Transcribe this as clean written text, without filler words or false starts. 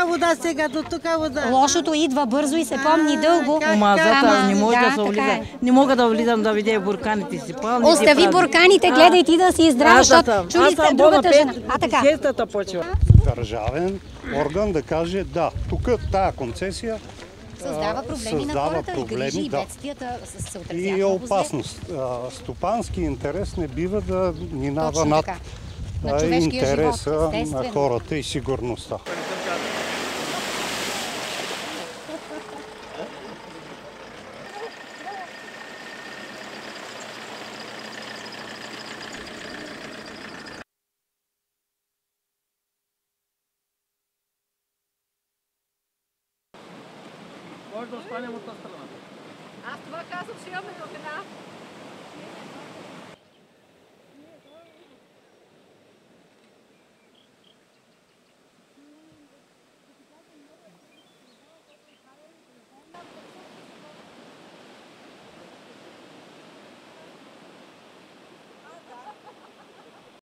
вода сега, до тук вода. Лошото идва бързо и се помни дълго. Зата не може да се влиза. Не мога да влизам да видя бурканите си. Остави бурканите, гледай ти да си здрава, защото чули се другата жена. Така. Сиестата почва. Държавен орган да каже да, тук тая концесия Създава проблеми на хората, грижи и бедствията се отразяват. И е опасност. Стопански интерес не бива да минава над интереса на хората и сигурността. Може да останем от тази страна. Аз това казвам, ще имаме новина.